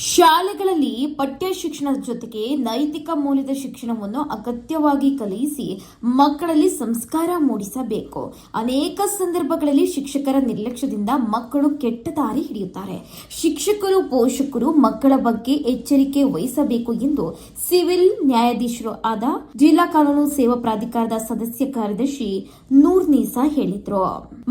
ಶಾಲೆಗಳಲ್ಲಿ ಪಠ್ಯ ಶಿಕ್ಷಣದ ಜೊತೆಗೆ ನೈತಿಕ ಮೌಲ್ಯದ ಶಿಕ್ಷಣವನ್ನು ಅಗತ್ಯವಾಗಿ ಕಲಿಸಿ ಮಕ್ಕಳಲ್ಲಿ ಸಂಸ್ಕಾರ ಮೂಡಿಸಬೇಕು. ಅನೇಕ ಸಂದರ್ಭಗಳಲ್ಲಿ ಶಿಕ್ಷಕರ ನಿರ್ಲಕ್ಷ್ಯದಿಂದ ಮಕ್ಕಳು ಕೆಟ್ಟ ದಾರಿ ಹಿಡಿಯುತ್ತಾರೆ. ಶಿಕ್ಷಕರು, ಪೋಷಕರು ಮಕ್ಕಳ ಬಗ್ಗೆ ಎಚ್ಚರಿಕೆ ವಹಿಸಬೇಕು ಎಂದು ಸಿವಿಲ್ ನ್ಯಾಯಾಧೀಶರು ಆದ ಜಿಲ್ಲಾ ಕಾನೂನು ಸೇವಾ ಪ್ರಾಧಿಕಾರದ ಸದಸ್ಯ ಕಾರ್ಯದರ್ಶಿ ನೂರ್ನಿಸಾ ಹೇಳಿದರು.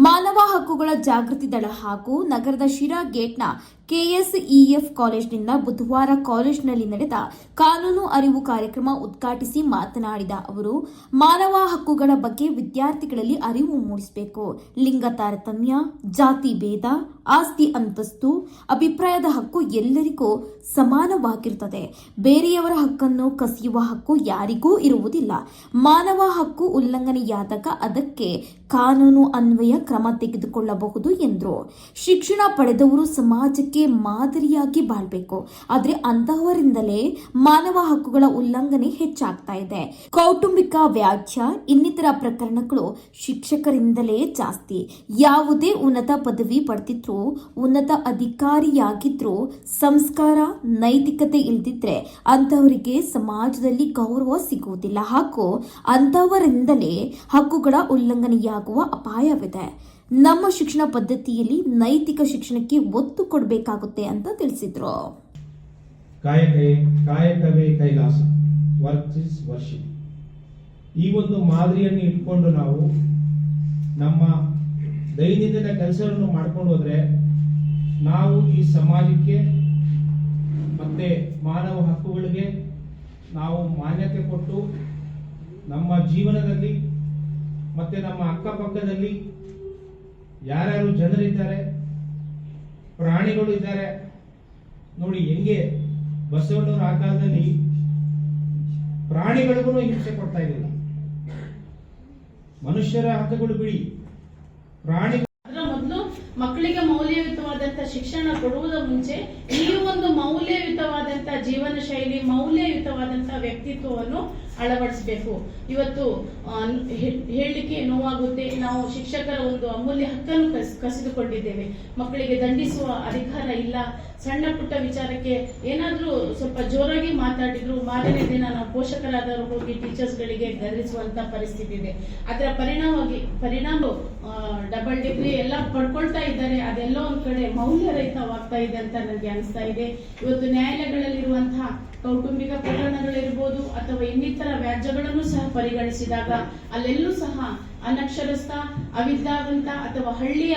ಮಾನವ ಹಕ್ಕುಗಳ ಜಾಗೃತಿ ದಳ ಹಾಗೂ ನಗರದ ಶಿರಾ ಗೇಟ್ನ ಕೆಎಸ್ಇಎಫ್ ಕಾಲೇಜಿನಿಂದ ಬುಧವಾರ ಕಾಲೇಜಿನಲ್ಲಿ ನಡೆದ ಕಾನೂನು ಅರಿವು ಕಾರ್ಯಕ್ರಮ ಉದ್ಘಾಟಿಸಿ ಮಾತನಾಡಿದ ಅವರು, ಮಾನವ ಹಕ್ಕುಗಳ ಬಗ್ಗೆ ವಿದ್ಯಾರ್ಥಿಗಳಲ್ಲಿ ಅರಿವು ಮೂಡಿಸಬೇಕು. ಲಿಂಗ ತಾರತಮ್ಯ, ಜಾತಿ ಭೇದ, ಆಸ್ತಿ ಅಂತಸ್ತು, ಅಭಿಪ್ರಾಯದ ಹಕ್ಕು ಎಲ್ಲರಿಗೂ ಸಮಾನವಾಗಿರುತ್ತದೆ. ಬೇರೆಯವರ ಹಕ್ಕನ್ನು ಕಸಿಯುವ ಹಕ್ಕು ಯಾರಿಗೂ ಇರುವುದಿಲ್ಲ. ಮಾನವ ಹಕ್ಕು ಉಲ್ಲಂಘನೆಯಾದಾಗ ಅದಕ್ಕೆ ಕಾನೂನು ಅನ್ವಯ ಕ್ರಮ ತೆಗೆದುಕೊಳ್ಳಬಹುದು ಎಂದರು. ಶಿಕ್ಷಣ ಪಡೆದವರು ಸಮಾಜಕ್ಕೆ ಮಾದರಿಯಾಗಿ ಬಾಳ್ಬೇಕು. ಆದ್ರೆ ಅಂತಹವರಿಂದಲೇ ಮಾನವ ಹಕ್ಕುಗಳ ಉಲ್ಲಂಘನೆ ಹೆಚ್ಚಾಗ್ತಾ ಇದೆ. ಕೌಟುಂಬಿಕ ವ್ಯಾಜ್ಯ ಇನ್ನಿತರ ಪ್ರಕರಣಗಳು ಶಿಕ್ಷಕರಿಂದಲೇ ಜಾಸ್ತಿ. ಯಾವುದೇ ಉನ್ನತ ಪದವಿ ಪಡೆದಿದ್ರು, ಉನ್ನತ ಅಧಿಕಾರಿಯಾಗಿದ್ರು, ಸಂಸ್ಕಾರ ನೈತಿಕತೆ ಇಲ್ದಿದ್ರೆ ಅಂತಹವರಿಗೆ ಸಮಾಜದಲ್ಲಿ ಗೌರವ ಸಿಗುವುದಿಲ್ಲ ಹಾಗೂ ಅಂತಹವರಿಂದಲೇ ಹಕ್ಕುಗಳ ಉಲ್ಲಂಘನೆಯಾಗುವ ಅಪಾಯವಿದೆ. ನಮ್ಮ ಶಿಕ್ಷಣ ಪದ್ಧತಿಯಲ್ಲಿ ನೈತಿಕ ಶಿಕ್ಷಣಕ್ಕೆ ಒತ್ತು ಕೊಡಬೇಕಾಗುತ್ತೆ ಅಂತ ತಿಳಿಸಿದ್ರು. ಕಾಯಕವೇ ಕೈಲಾಸ, ವರ್ಕ್ ಇಸ್ ವರ್ಷಿಪ್. ಈ ಒಂದು ಮಾದರಿಯನ್ನು ಇಟ್ಕೊಂಡು ನಾವು ನಮ್ಮ ದೈನಂದಿನ ಕೆಲಸವನ್ನು ಮಾಡ್ಕೊಂಡು ಹೋದ್ರೆ ನಾವು ಈ ಸಮಾಜಕ್ಕೆ ಮತ್ತೆ ಮಾನವ ಹಕ್ಕುಗಳಿಗೆ ನಾವು ಮಾನ್ಯತೆ ಕೊಟ್ಟು ನಮ್ಮ ಜೀವನದಲ್ಲಿ ಮತ್ತೆ ನಮ್ಮ ಅಕ್ಕಪಕ್ಕದಲ್ಲಿ ಯಾರ್ಯಾರು ಜನರಿದ್ದಾರೆ, ಪ್ರಾಣಿಗಳು ಇದ್ದಾರೆ. ನೋಡಿ ಹೆಂಗೆ ಬಸವಣ್ಣವರ ಆ ಕಾಲದಲ್ಲಿ ಪ್ರಾಣಿಗಳಿಗೂ ಹಿಂಸೆ ಕೊಡ್ತಾ ಇರಲಿಲ್ಲ. ಮನುಷ್ಯರ ಹಕ್ಕುಗಳು ಬಿಡಿ, ಪ್ರಾಣಿ ಮೊದಲು ಮಕ್ಕಳಿಗೆ ಮೌಲ್ಯಯುತವಾದಂತ ಶಿಕ್ಷಣ ಕೊಡುವುದರ ಮುಂಚೆ ಈ ಒಂದು ಮೌಲ್ಯಯುತವಾದಂತ ಜೀವನ ಶೈಲಿ, ಮೌಲ್ಯಯುತವಾದಂತ ವ್ಯಕ್ತಿತ್ವವನ್ನು ಅಳವಡಿಸಬೇಕು. ಇವತ್ತು ಹೇಳಲಿಕ್ಕೆ ನೋವಾಗುತ್ತೆ, ನಾವು ಶಿಕ್ಷಕರ ಒಂದು ಅಮೂಲ್ಯ ಹಕ್ಕನ್ನು ಕಸಿದುಕೊಂಡಿದ್ದೇವೆ. ಮಕ್ಕಳಿಗೆ ದಂಡಿಸುವ ಅಧಿಕಾರ ಇಲ್ಲ. ಸಣ್ಣ ಪುಟ್ಟ ವಿಚಾರಕ್ಕೆ ಏನಾದ್ರೂ ಸ್ವಲ್ಪ ಜೋರಾಗಿ ಮಾತಾಡಿದ್ರು ಮಾರನೇ ದಿನ ನಾವು ಪೋಷಕರಾದವರು ಹೋಗಿ ಟೀಚರ್ಸ್ ಗಳಿಗೆ ಗದರಿಸುವಂತ ಪರಿಸ್ಥಿತಿ ಇದೆ. ಅದರ ಪರಿಣಾಮ ಡಬಲ್ ಡಿಗ್ರಿ ಎಲ್ಲ ಪಡ್ಕೊಳ್ತಾ ಇದ್ದಾರೆ. ಅದೆಲ್ಲ ಒಂದ್ ಕಡೆ ಮೌಲ್ಯರಹಿತವಾಗ್ತಾ ಇದೆ ಅಂತ ನನಗೆ ಅನಿಸ್ತಾ ಇದೆ. ಇವತ್ತು ನ್ಯಾಯಾಲಯಗಳಲ್ಲಿರುವಂತಹ ಕೌಟುಂಬಿಕ ಪ್ರಕರಣಗಳಿರ್ಬೋದು ಅಥವಾ ಇನ್ನಿತರ ವ್ಯಾಜ್ಯಗಳನ್ನು ಸಹ ಪರಿಗಣಿಸಿದಾಗ ಅಲ್ಲೆಲ್ಲೂ ಸಹ ಅನಕ್ಷರಸ್ಥ, ಅವಿದ್ಯಾವಂತ ಅಥವಾ ಹಳ್ಳಿಯ